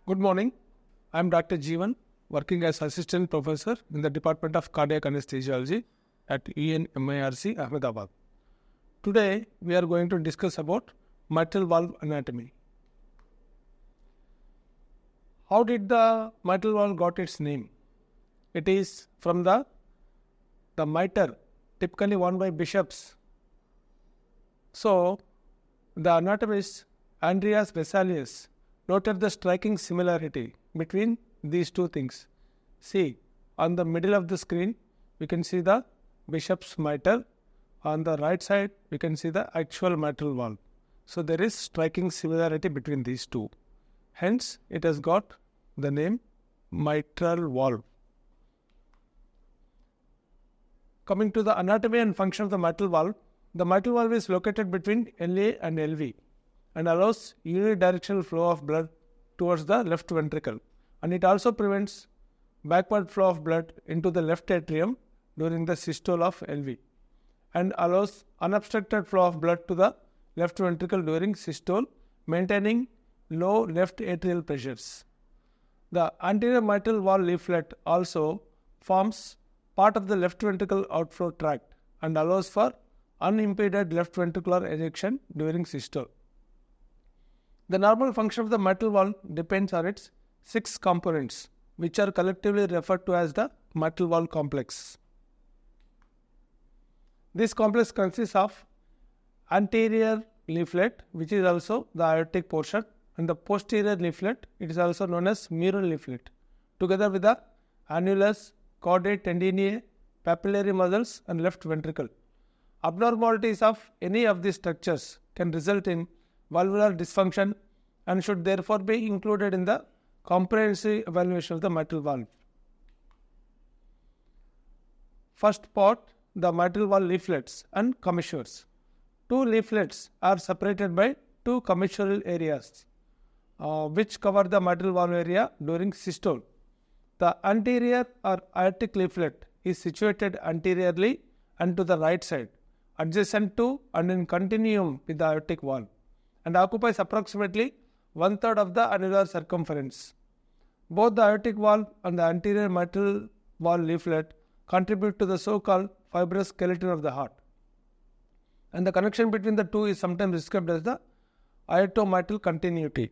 Good morning. I am Dr. Jeevan, working as Assistant Professor in the Department of Cardiac Anesthesiology at UNMICR, Ahmedabad. Today, we are going to discuss about mitral valve anatomy. How did the mitral valve got its name? It is from the mitre, typically worn by bishops. So, the anatomist Andreas Vesalius noted the striking similarity between these two things. See, on the middle of the screen, we can see the bishop's mitre. On the right side, we can see the actual mitral valve. So, there is striking similarity between these two. Hence, it has got the name mitral valve. Coming to the anatomy and function of the mitral valve is located between LA and LV and allows unidirectional flow of blood towards the left ventricle, and it also prevents backward flow of blood into the left atrium during the systole of LV and allows unobstructed flow of blood to the left ventricle during systole, maintaining low left atrial pressures. The anterior mitral valve leaflet also forms part of the left ventricle outflow tract and allows for unimpeded left ventricular ejection during systole. The normal function of the mitral valve depends on its 6 components, which are collectively referred to as the mitral valve complex. This complex consists of anterior leaflet, which is also the aortic portion, and the posterior leaflet, it is also known as mural leaflet, together with the annulus, chordae tendineae, papillary muscles, and left ventricle. Abnormalities of any of these structures can result in valvular dysfunction and should therefore be included in the comprehensive evaluation of the mitral valve. First part, the mitral valve leaflets and commissures. 2 leaflets are separated by 2 commissural areas, which cover the mitral valve area during systole. The anterior or aortic leaflet is situated anteriorly and to the right side, adjacent to and in continuum with the aortic valve, and occupies approximately 1/3 of the annular circumference. Both the aortic valve and the anterior mitral valve leaflet contribute to the so-called fibrous skeleton of the heart, and the connection between the two is sometimes described as the aortomitral continuity.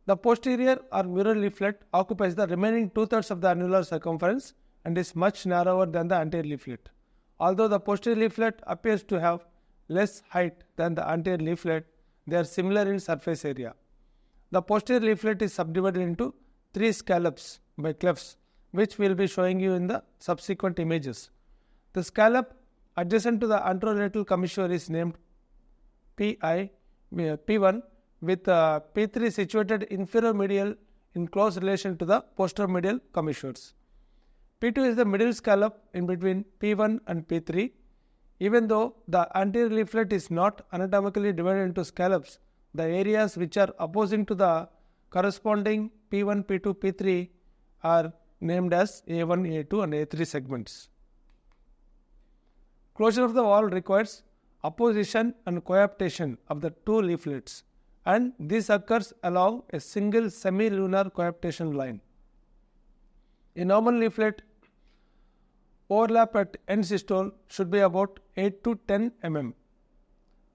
The posterior or mural leaflet occupies the remaining 2/3 of the annular circumference and is much narrower than the anterior leaflet. Although the posterior leaflet appears to have less height than the anterior leaflet, they are similar in surface area. The posterior leaflet is subdivided into 3 scallops by clefts, which we will be showing you in the subsequent images. The scallop adjacent to the anterolateral commissure is named P1, with P3 situated inferior-medial in close relation to the posterior-medial commissures. P2 is the middle scallop in between P1 and P3. Even though the anterior leaflet is not anatomically divided into scallops, the areas which are opposing to the corresponding P1, P2, P3 are named as A1, A2 and A3 segments. Closure of the valve requires opposition and coaptation of the 2 leaflets, and this occurs along a single semilunar coaptation line. A normal leaflet overlap at end systole should be about 8 to 10 mm.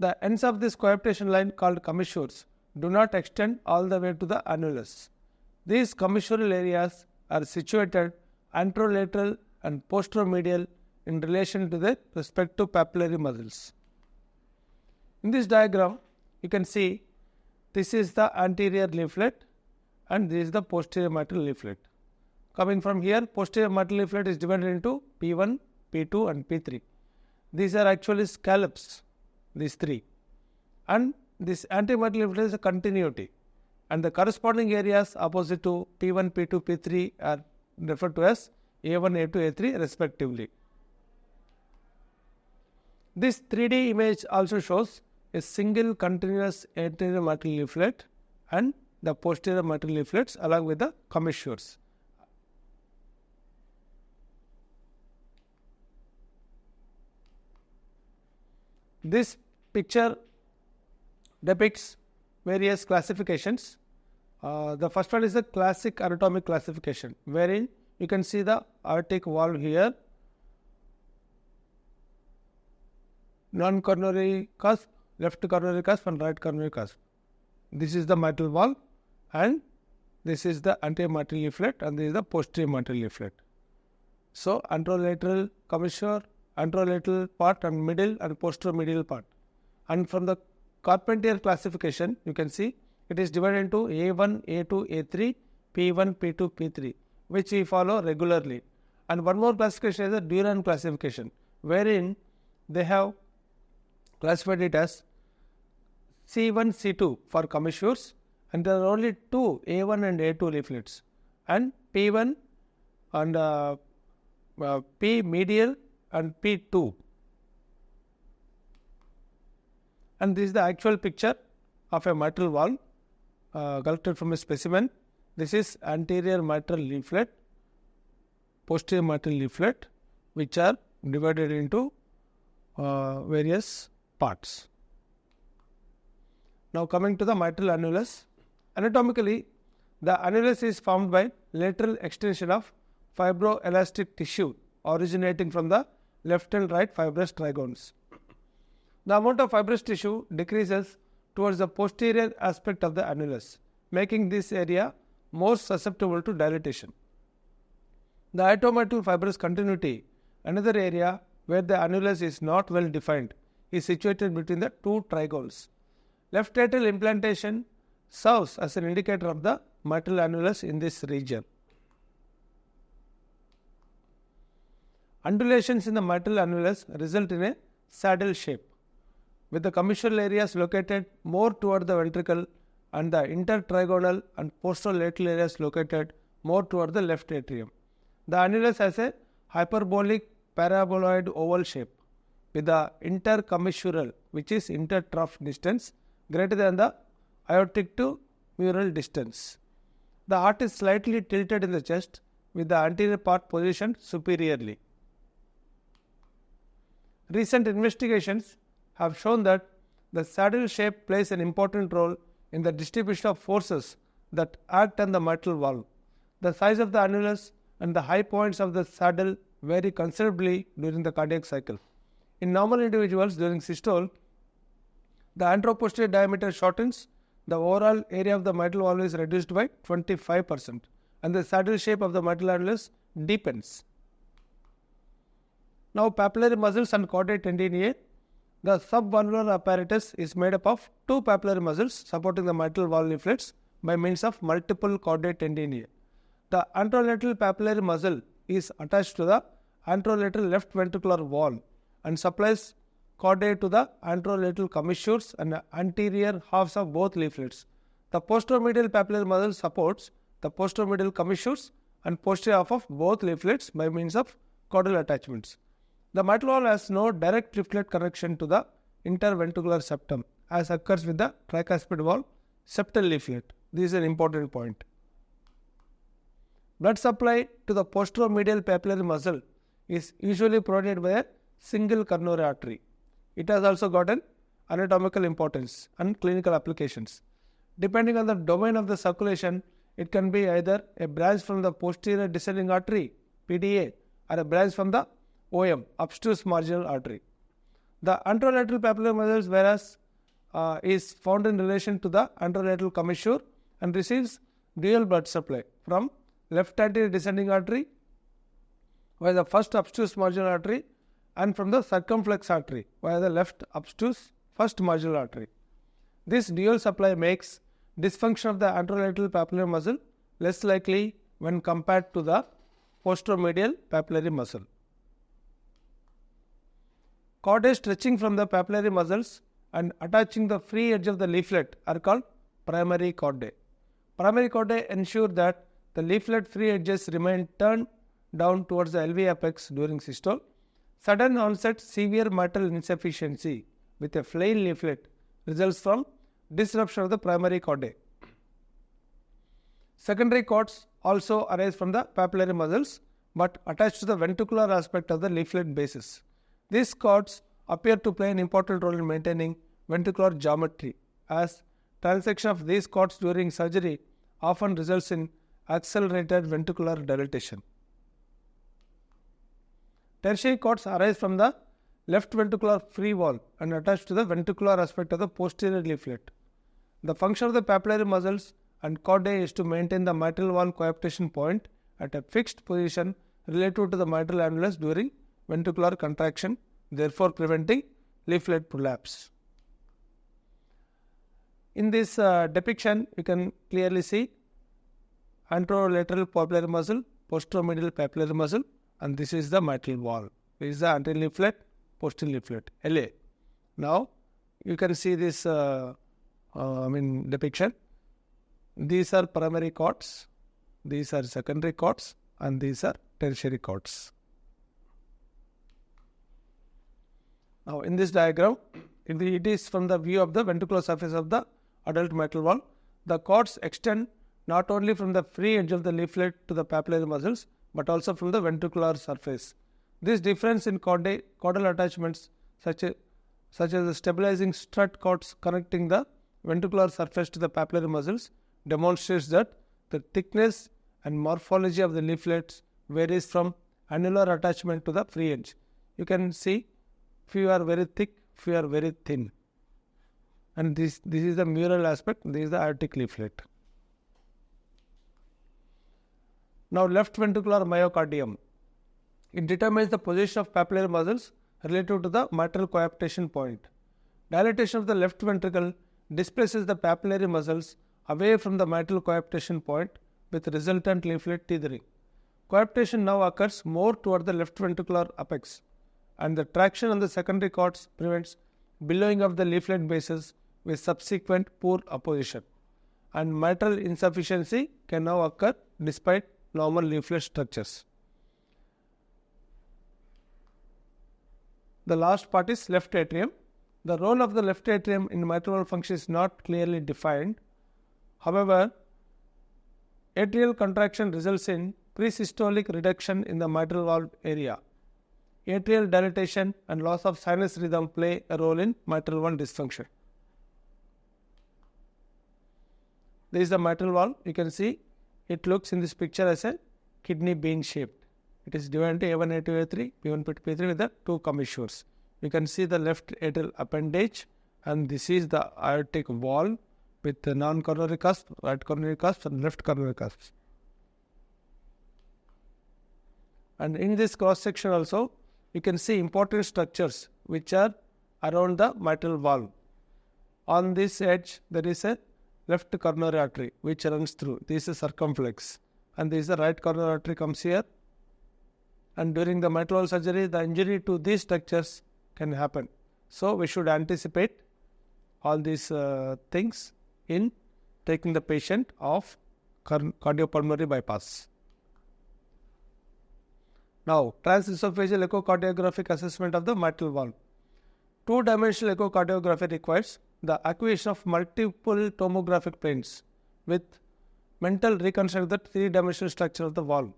The ends of this coaptation line, called commissures, do not extend all the way to the annulus. These commissural areas are situated anterolateral and posteromedial in relation to their respective papillary muscles. In this diagram, you can see this is the anterior leaflet and this is the posterior mitral leaflet. Coming from here, posterior mitral leaflet is divided into P1, P2 and P3. These are actually scallops, these 3. And this anterior mitral leaflet is a continuity, and the corresponding areas opposite to P1, P2, P3 are referred to as A1, A2, A3 respectively. This 3D image also shows a single continuous anterior mitral leaflet and the posterior mitral leaflets along with the commissures. This picture depicts various classifications. The first one is the classic anatomic classification, wherein you can see the aortic valve here, non-coronary cusp, left coronary cusp and right coronary cusp. This is the mitral valve, and this is the anterior mitral leaflet, and this is the posterior mitral leaflet. So, anterolateral commissure, anterolateral part and middle and posteromedial part. And from the Carpentier classification, you can see it is divided into A1, A2, A3, P1, P2, P3, which we follow regularly. And one more classification is the Duran classification, wherein they have classified it as C1, C2 for commissures, and there are only two A1 and A2 leaflets, and P1 and P medial and P2. And this is the actual picture of a mitral valve collected from a specimen. This is anterior mitral leaflet, posterior mitral leaflet, which are divided into various parts. Now coming to the mitral annulus. Anatomically, the annulus is formed by lateral extension of fibroelastic tissue originating from the left and right fibrous trigones. The amount of fibrous tissue decreases towards the posterior aspect of the annulus, making this area more susceptible to dilatation. The itomitral fibrous continuity, another area where the annulus is not well defined, is situated between the two trigones. Left atrial implantation serves as an indicator of the mitral annulus in this region. Undulations in the mitral annulus result in a saddle shape, with the commissural areas located more toward the ventricle and the intertrigonal and posterolateral areas located more toward the left atrium. The annulus has a hyperbolic paraboloid oval shape with the intercommissural, which is intertrough distance, greater than the aortic to mural distance. The heart is slightly tilted in the chest with the anterior part positioned superiorly. Recent investigations have shown that the saddle shape plays an important role in the distribution of forces that act on the mitral valve. The size of the annulus and the high points of the saddle vary considerably during the cardiac cycle. In normal individuals during systole, the anteroposterior diameter shortens, the overall area of the mitral valve is reduced by 25%, and the saddle shape of the mitral annulus deepens. Now, papillary muscles and chordae tendineae. The subvalvular apparatus is made up of two papillary muscles supporting the mitral valve leaflets by means of multiple chordae tendineae. The anterolateral papillary muscle is attached to the anterolateral left ventricular wall and supplies chordae to the anterolateral commissures and anterior halves of both leaflets. The posteromedial papillary muscle supports the posteromedial commissures and posterior half of both leaflets by means of caudal attachments. The mitral valve has no direct leaflet connection to the interventricular septum, as occurs with the tricuspid valve septal leaflet. This is an important point. Blood supply to the posteromedial papillary muscle is usually provided by a single coronary artery. It has also got an anatomical importance and clinical applications. Depending on the domain of the circulation, it can be either a branch from the posterior descending artery, PDA, or a branch from the OM, obstruse marginal artery. The anterolateral papillary muscles, whereas is found in relation to the anterolateral commissure and receives dual blood supply from left anterior descending artery via the first obstruse marginal artery and from the circumflex artery via the left obstruse first marginal artery. This dual supply makes dysfunction of the anterolateral papillary muscle less likely when compared to the posteromedial papillary muscle. Chordae stretching from the papillary muscles and attaching the free edge of the leaflet are called primary chordae. Primary chordae ensure that the leaflet free edges remain turned down towards the LV apex during systole. Sudden onset severe mitral insufficiency with a flail leaflet results from disruption of the primary chordae. Secondary chords also arise from the papillary muscles but attach to the ventricular aspect of the leaflet basis. These chords appear to play an important role in maintaining ventricular geometry, as Transection of these cords during surgery often results in accelerated ventricular dilatation. Tertiary cords arise from the left ventricular free wall and attach to the ventricular aspect of the posterior leaflet. The function of the papillary muscles and chordae is to maintain the mitral wall coaptation point at a fixed position relative to the mitral annulus during ventricular contraction, therefore preventing leaflet prolapse. In this depiction, you can clearly see anterolateral papillary muscle, posteromedial papillary muscle, and this is the mitral wall. This is the anterior leaflet, posterior leaflet, LA. Now, you can see this depiction. These are primary cords, these are secondary cords, and these are tertiary cords. Now, in this diagram, it is from the view of the ventricular surface of the adult mitral wall. The cords extend not only from the free edge of the leaflet to the papillary muscles, but also from the ventricular surface. This difference in caudal attachments, such as the stabilizing strut cords connecting the ventricular surface to the papillary muscles, demonstrates that the thickness and morphology of the leaflets varies from annular attachment to the free edge. You can see few are very thick, few are very thin. And this is the mural aspect, this is the aortic leaflet. Now, left ventricular myocardium. It determines the position of papillary muscles relative to the mitral coaptation point. Dilatation of the left ventricle displaces the papillary muscles away from the mitral coaptation point with resultant leaflet tethering. Coaptation now occurs more toward the left ventricular apex, and the traction on the secondary cords prevents billowing of the leaflet bases with subsequent poor opposition, and mitral insufficiency can now occur despite normal leaflet structures. The last part is left atrium. The role of the left atrium in mitral valve function is not clearly defined. However, atrial contraction results in presystolic reduction in the mitral valve area. Atrial dilatation and loss of sinus rhythm play a role in mitral valve dysfunction. This is the mitral valve. You can see it looks in this picture as a kidney bean shaped. It is divided into A1, A2, A3, P1, P2, P3 with the two commissures. You can see the left atrial appendage, and this is the aortic wall with the non-coronary cusp, right coronary cusp, and left coronary cusp. And in this cross section also, you can see important structures which are around the mitral valve. On this edge, there is a left coronary artery which runs through. This is circumflex, and this is the right coronary artery comes here. And during the mitral valve surgery, the injury to these structures can happen. So, we should anticipate all these things in taking the patient off cardiopulmonary bypass. Now, transesophageal echocardiographic assessment of the mitral valve. Two-dimensional echocardiography requires the acquisition of multiple tomographic planes with mental reconstruction of the three-dimensional structure of the valve.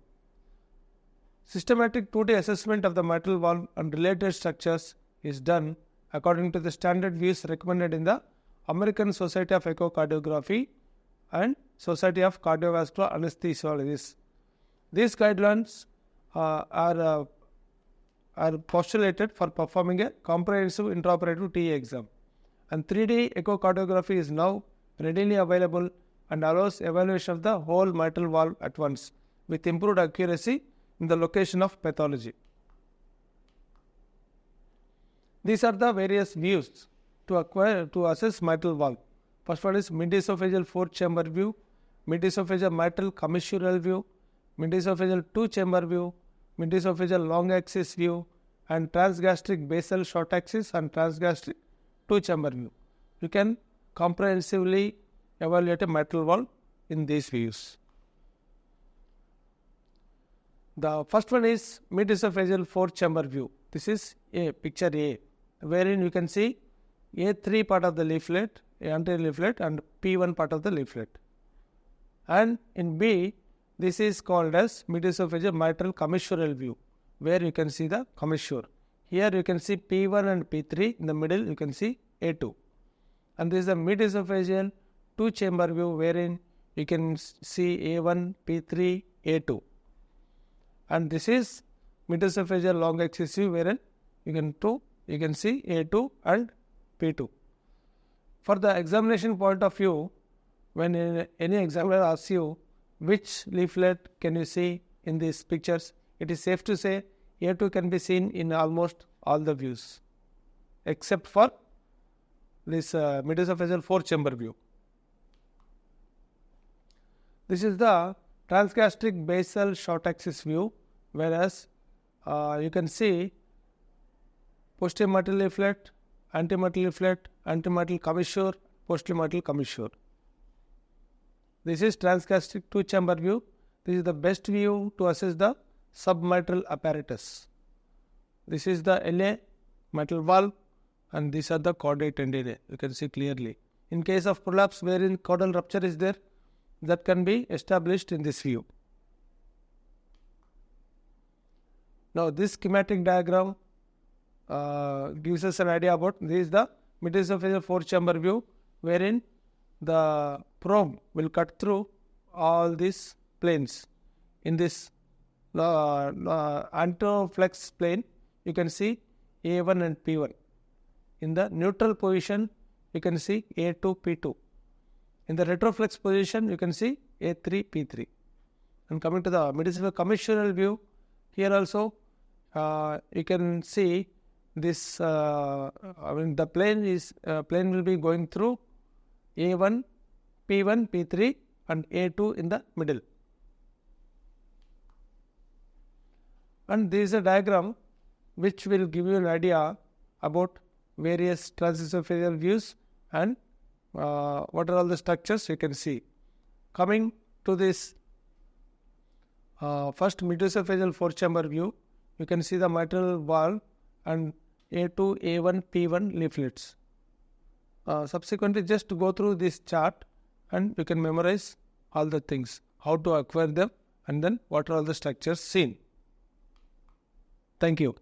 Systematic 2D assessment of the mitral valve and related structures is done according to the standard views recommended in the American Society of Echocardiography and Society of Cardiovascular Anesthesiologists. These guidelines are postulated for performing a comprehensive intraoperative TE exam. And 3D echocardiography is now readily available and allows evaluation of the whole mitral valve at once with improved accuracy in the location of pathology. These are the various views to assess mitral valve. First one is mid-esophageal 4-chamber view, mid-esophageal mitral commissural view, mid-esophageal 2-chamber view, mid-esophageal long axis view, and transgastric basal short axis and transgastric 2-chamber view. You can comprehensively evaluate a mitral valve in these views. The first one is mid-esophageal 4-chamber view. This is picture A, wherein you can see A3 part of the leaflet, anterior leaflet, and P1 part of the leaflet. And in B, this is called as mid-esophageal mitral commissural view, where you can see the commissure. Here you can see P1 and P3, in the middle you can see A2. And this is the mid-esophageal two-chamber view wherein you can see A1, P3, A2. And this is metaesophageal long axis view wherein you can see A2 and P2. For the examination point of view, when any examiner asks you which leaflet can you see in these pictures, it is safe to say A2 can be seen in almost all the views except for this metaesophageal four-chamber view. This is the transgastric basal short axis view, whereas you can see posterior mitral leaflet, antemitral leaflet, antemitral commissure, posterior mitral commissure. This is transgastric two-chamber view. This is the best view to assess the submitral apparatus. This is the LA, mitral valve, and these are the chordae tendineae. You can see clearly. In case of prolapse wherein caudal rupture is there, that can be established in this view. Now this schematic diagram gives us an idea about this is the metaesophageal four-chamber view wherein the probe will cut through all these planes. In this anteroflex plane, you can see A1 and P1. In the neutral position, you can see A2, P2. In the retroflex position, you can see A3, P3. And coming to the metaesophageal commissural view, here also you can see this. The plane will be going through A1, P1, P3, and A2 in the middle. And this is a diagram which will give you an idea about various transesophageal views and what are all the structures you can see. Coming to this first metaesophageal four-chamber view, you can see the mitral valve and A2, A1, P1 leaflets. Subsequently, just to go through this chart and you can memorize all the things, how to acquire them, and then what are all the structures seen. Thank you.